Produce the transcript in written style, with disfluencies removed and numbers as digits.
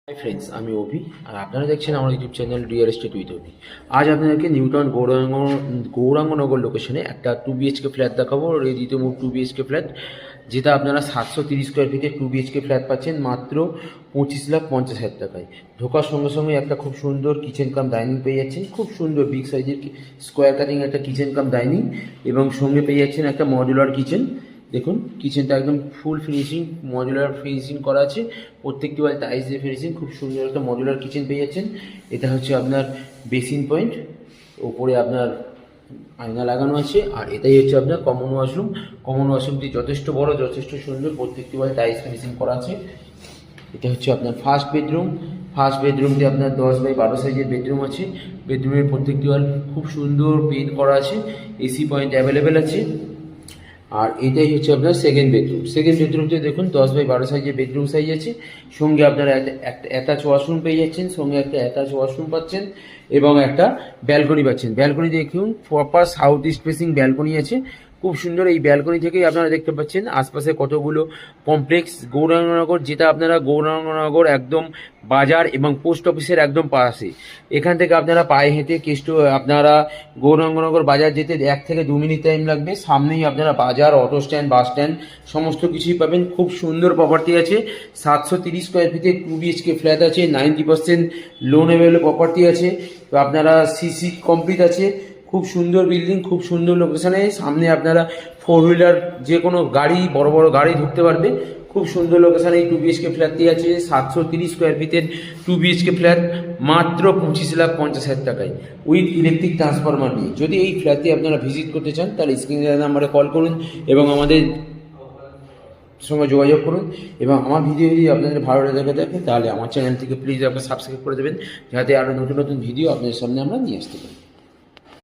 Hi friends, আমি অভি আর আপনারা দেখছেন আমার YouTube channel real estate with Abhi. আজ আপনাদেরকে নিউটাউন গৌরাঙ্গনগর লোকেশনে একটা 2 BHK ফ্ল্যাট দেখাবো। Ready to move 2 BHK flat, যেটা আপনারা 730 স্কোয়ার ফিটের 2 BHK ফ্ল্যাট পাচ্ছেন মাত্র 25,50,000 টাকায়। ঢোকার সঙ্গে সঙ্গে একটা খুব সুন্দর কিচেন কাম ডাইনিং পেয়ে যাচ্ছেন, খুব সুন্দর বিগ সাইজের স্কোয়ার কাটিং একটা কিচেন কাম ডাইনিং, এবং সঙ্গে পেয়ে যাচ্ছেন একটা মডুলার কিচেন। দেখুন কিচেনটা একদম ফুল ফিনিশিং মডুলার ফিনিশিং করা আছে, প্রত্যেকটি ওয়াল টাইলস দিয়ে ফিনিশিং, খুব সুন্দর একটা মডুলার কিচেন পেয়ে যাচ্ছেন। এটা হচ্ছে আপনার বেসিন পয়েন্ট, ওপরে আপনার আয়না লাগানো আছে, আর এটাই হচ্ছে আপনার কমন ওয়াশরুম। কমন ওয়াশরুমটি যথেষ্ট বড়, যথেষ্ট সুন্দর, প্রত্যেকটি ওয়াল টাইলস ফিনিশিং করা আছে। এটা হচ্ছে আপনার ফার্স্ট বেডরুম। ফার্স্ট বেডরুমটি আপনার 10x12 সাইজের বেডরুম আছে। বেডরুমের প্রত্যেকটি ওয়াল খুব সুন্দর পেইন্ট করা আছে, এসি পয়েন্ট অ্যাভেলেবেল আছে। আর এটাই হচ্ছে আপনার সেকেন্ড বেডরুম। সেকেন্ড বেডরুমতে দেখুন 10x12 সাইজের বেডরুম সাইজ আছে, সঙ্গে আপনারা একটা অ্যাটাচ ওয়াশরুম পেয়ে যাচ্ছেন, সঙ্গে একটা অ্যাটাচ ওয়াশরুম পাচ্ছেন এবং একটা ব্যালকনি পাচ্ছেন। ব্যালকনি দেখুন proper south east facing balcony আছে, খুব সুন্দর। এই ব্যালকনি থেকেই আপনারা দেখতে পাচ্ছেন আশপাশে কতগুলো কমপ্লেক্স। গৌরাঙ্গনগর, যেটা আপনারা গৌরাঙ্গনগর একদম বাজার এবং পোস্ট অফিসের একদম পাশে। এখান থেকে আপনারা পায়ে হেঁটে আপনারা গৌরাঙ্গনগর বাজার যেতে 1 থেকে 2 মিনিট টাইম লাগবে। সামনেই আপনারা বাজার, অটো স্ট্যান্ড, বাস স্ট্যান্ড সমস্ত কিছুই পাবেন। খুব সুন্দর প্রপার্টি আছে, 730 স্কোয়ার ফিটে 2 BHK ফ্ল্যাট আছে, 90% লোন অ্যাভেলেবল প্রপার্টি আছে। তো আপনারা সিসি কমপ্লিট আছে, খুব সুন্দর বিল্ডিং, খুব সুন্দর লোকেশনে। সামনে আপনারা 4 হুইলার যে কোনো গাড়ি, বড় বড় গাড়ি ঢুকতে পারবে। খুব সুন্দর লোকেশনে এই 2 BHK ফ্ল্যাটটি আছে, 730 স্কোয়ার ফিটের 2 BHK ফ্ল্যাট মাত্র 25,50,000 টাকায়, উইথ ইলেকট্রিক ট্রান্সফরমার নিয়ে। যদি এই ফ্ল্যাটটি আপনারা ভিজিট করতে চান তাহলে স্ক্রিনের নাম্বারে কল করুন এবং আমাদের সঙ্গে যোগাযোগ করুন। এবং আমার ভিডিও যদি আপনাদের ভালো লেগে থাকে তাহলে আমার চ্যানেলটিকে প্লিজ আপনারা সাবস্ক্রাইব করে দেবেন, যাতে আরও নতুন নতুন ভিডিও আপনাদের সামনে আমরা নিয়ে আসতে পারি।